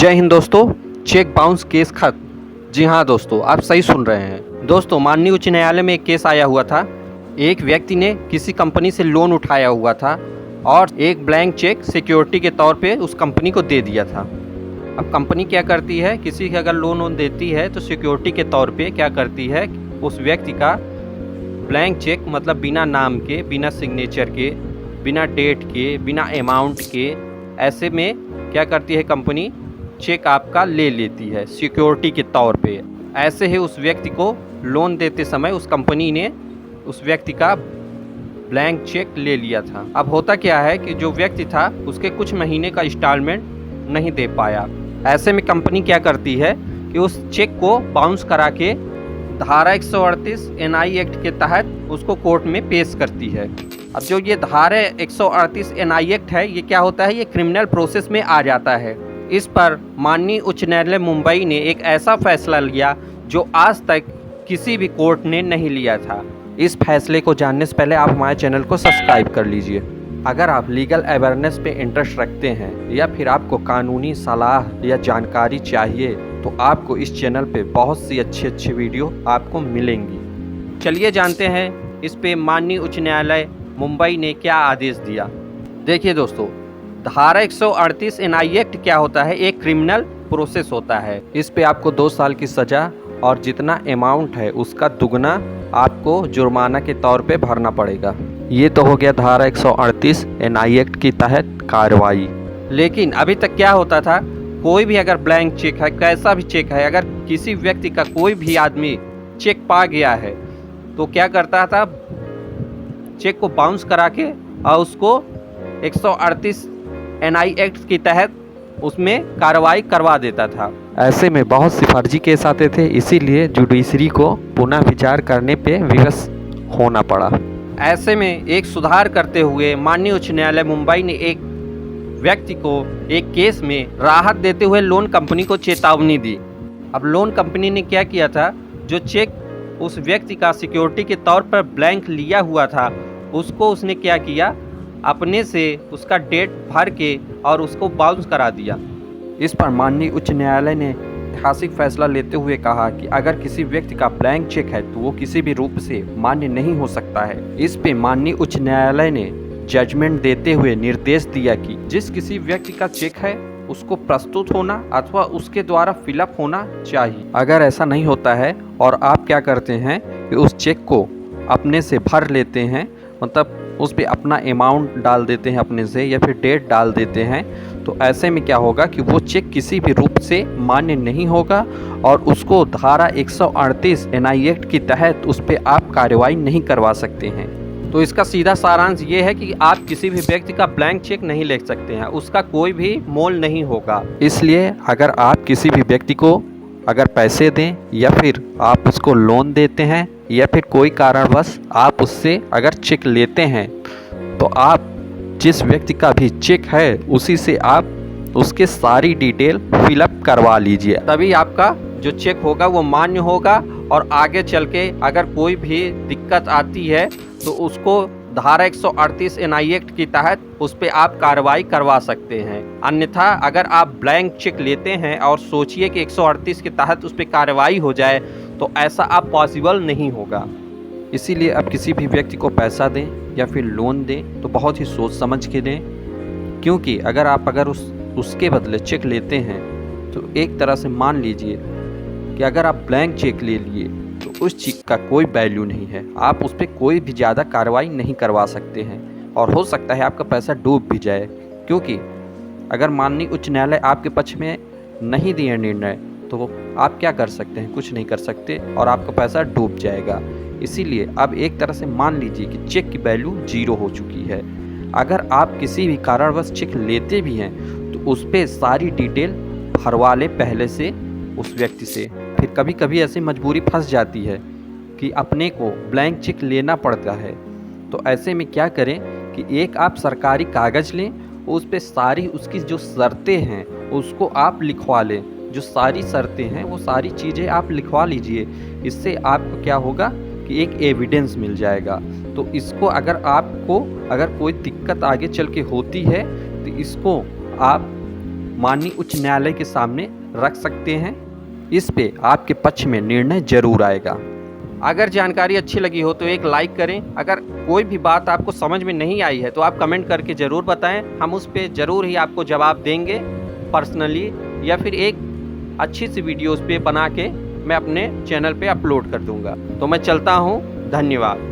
जय हिंद दोस्तों। Cheque bounce case खत्म। जी हाँ दोस्तों, आप सही सुन रहे हैं। दोस्तों, माननीय उच्च न्यायालय में एक केस आया हुआ था। एक व्यक्ति ने किसी कंपनी से लोन उठाया हुआ था और एक ब्लैंक चेक सिक्योरिटी के तौर पे उस कंपनी को दे दिया था। अब कंपनी क्या करती है, किसी के अगर लोन देती है तो सिक्योरिटी के तौर पे क्या करती है, उस व्यक्ति का ब्लैंक चेक मतलब बिना नाम के, बिना सिग्नेचर के, बिना डेट के, बिना अमाउंट के, ऐसे में क्या करती है कंपनी, चेक आपका ले लेती है सिक्योरिटी के तौर पे। ऐसे ही उस व्यक्ति को लोन देते समय उस कंपनी ने उस व्यक्ति का ब्लैंक चेक ले लिया था। अब होता क्या है कि जो व्यक्ति था उसके कुछ महीने का इंस्टॉलमेंट नहीं दे पाया। ऐसे में कंपनी क्या करती है कि उस चेक को बाउंस करा के धारा 138 एनआई एक्ट के तहत उसको कोर्ट में पेश करती है। अब जो ये धारा 138 एनआई एक्ट है, ये क्या होता है, ये क्रिमिनल प्रोसेस में आ जाता है। इस पर माननीय उच्च न्यायालय मुंबई ने एक ऐसा फैसला लिया जो आज तक किसी भी कोर्ट ने नहीं लिया था। इस फैसले को जानने से पहले आप हमारे चैनल को सब्सक्राइब कर लीजिए। अगर आप लीगल अवेयरनेस पे इंटरेस्ट रखते हैं या फिर आपको कानूनी सलाह या जानकारी चाहिए तो आपको इस चैनल पे बहुत सी अच्छी वीडियो आपको मिलेंगी। चलिए जानते हैं इस पे माननीय उच्च न्यायालय मुंबई ने क्या आदेश दिया। देखिए दोस्तों, धारा 138 एनआई एक्ट क्या होता है, एक क्रिमिनल प्रोसेस होता है। इस पे आपको 2 साल की सज़ा और जितना अमाउंट है उसका दुगना आपको जुर्माना के तौर पे भरना पड़ेगा। ये तो हो गया धारा 138 एनआई एक्ट के तहत कार्रवाई। लेकिन अभी तक क्या होता था, कोई भी अगर ब्लैंक चेक है, कैसा भी चेक है, अगर किसी व्यक्ति का कोई भी आदमी चेक पा गया है तो क्या करता था, चेक को बाउंस करा के और उसको 138 एनआई एक्ट के तहत उसमें कार्रवाई करवा देता था। ऐसे में बहुत सी फर्जी केस आते थे, इसीलिए जुडिशरी को पुनः विचार करने पे विवश होना पड़ा। ऐसे में एक सुधार करते हुए माननीय उच्च न्यायालय मुंबई ने एक व्यक्ति को एक केस में राहत देते हुए लोन कंपनी को चेतावनी दी। अब लोन कंपनी ने क्या किया था, जो चेक उस व्यक्ति का सिक्योरिटी के तौर पर ब्लैंक लिया हुआ था उसको उसने क्या किया, अपने से उसका डेट भर के और उसको बाउंस करा दिया। इस पर माननीय उच्च न्यायालय ने ऐतिहासिक फैसला लेते हुए कहा कि अगर किसी व्यक्ति का ब्लैंक चेक है तो वो किसी भी रूप से मान्य नहीं हो सकता है। इस पे माननीय उच्च न्यायालय ने जजमेंट देते हुए निर्देश दिया कि जिस किसी व्यक्ति का चेक है उसको प्रस्तुत होना अथवा उसके द्वारा फिलअप होना चाहिए। अगर ऐसा नहीं होता है और आप क्या करते हैं कि उस चेक को अपने से भर लेते हैं, मतलब उस पर अपना अमाउंट डाल देते हैं अपने से या फिर डेट डाल देते हैं, तो ऐसे में क्या होगा कि वो चेक किसी भी रूप से मान्य नहीं होगा और उसको धारा 138 एनआई एक्ट के तहत उस पर आप कार्रवाई नहीं करवा सकते हैं। तो इसका सीधा सारांश ये है कि आप किसी भी व्यक्ति का ब्लैंक चेक नहीं ले सकते हैं, उसका कोई भी मोल नहीं होगा। इसलिए अगर आप किसी भी व्यक्ति को अगर पैसे दें या फिर आप उसको लोन देते हैं या फिर कोई कारणवश आप उससे अगर चेक लेते हैं तो आप जिस व्यक्ति का भी चेक है उसी से आप उसके सारी डिटेल फिलअप करवा लीजिए, तभी आपका जो चेक होगा वो मान्य होगा और आगे चल के अगर कोई भी दिक्कत आती है तो उसको धारा 138 एनआई एक्ट के तहत उस पर आप कार्रवाई करवा सकते हैं। अन्यथा अगर आप ब्लैंक चेक लेते हैं और सोचिए कि 138 के तहत उस पर कार्रवाई हो जाए तो ऐसा आप पॉसिबल नहीं होगा। इसीलिए अब किसी भी व्यक्ति को पैसा दें या फिर लोन दें तो बहुत ही सोच समझ के दें, क्योंकि अगर उसके बदले चेक लेते हैं तो एक तरह से मान लीजिए कि अगर आप ब्लैंक चेक ले लिए तो उस चेक का कोई वैल्यू नहीं है, आप उस पर कोई भी ज़्यादा कार्रवाई नहीं करवा सकते हैं और हो सकता है आपका पैसा डूब भी जाए, क्योंकि अगर माननीय उच्च न्यायालय आपके पक्ष में नहीं दिए निर्णय तो आप क्या कर सकते हैं, कुछ नहीं कर सकते और आपका पैसा डूब जाएगा। इसीलिए अब एक तरह से मान लीजिए कि चेक की वैल्यू 0 हो चुकी है। अगर आप किसी भी कारणवश चेक लेते भी हैं तो उस पर सारी डिटेल भरवा लें पहले से उस व्यक्ति से। फिर कभी कभी ऐसी मजबूरी फंस जाती है कि अपने को ब्लैंक चेक लेना पड़ता है, तो ऐसे में क्या करें कि एक आप सरकारी कागज़ लें, उस पर सारी उसकी जो शर्तें हैं उसको आप लिखवा लें। जो सारी शर्तें हैं वो सारी चीज़ें आप लिखवा लीजिए। इससे आपको क्या होगा कि एक एविडेंस मिल जाएगा। तो इसको अगर कोई दिक्कत आगे चल के होती है तो इसको आप माननीय उच्च न्यायालय के सामने रख सकते हैं। इस पे आपके पक्ष में निर्णय जरूर आएगा। अगर जानकारी अच्छी लगी हो तो एक लाइक करें। अगर कोई भी बात आपको समझ में नहीं आई है तो आप कमेंट करके ज़रूर बताएं, हम उस पर ज़रूर ही आपको जवाब देंगे पर्सनली, या फिर एक अच्छी सी वीडियोस पे बना के मैं अपने चैनल पे अपलोड कर दूंगा। तो मैं चलता हूँ, धन्यवाद।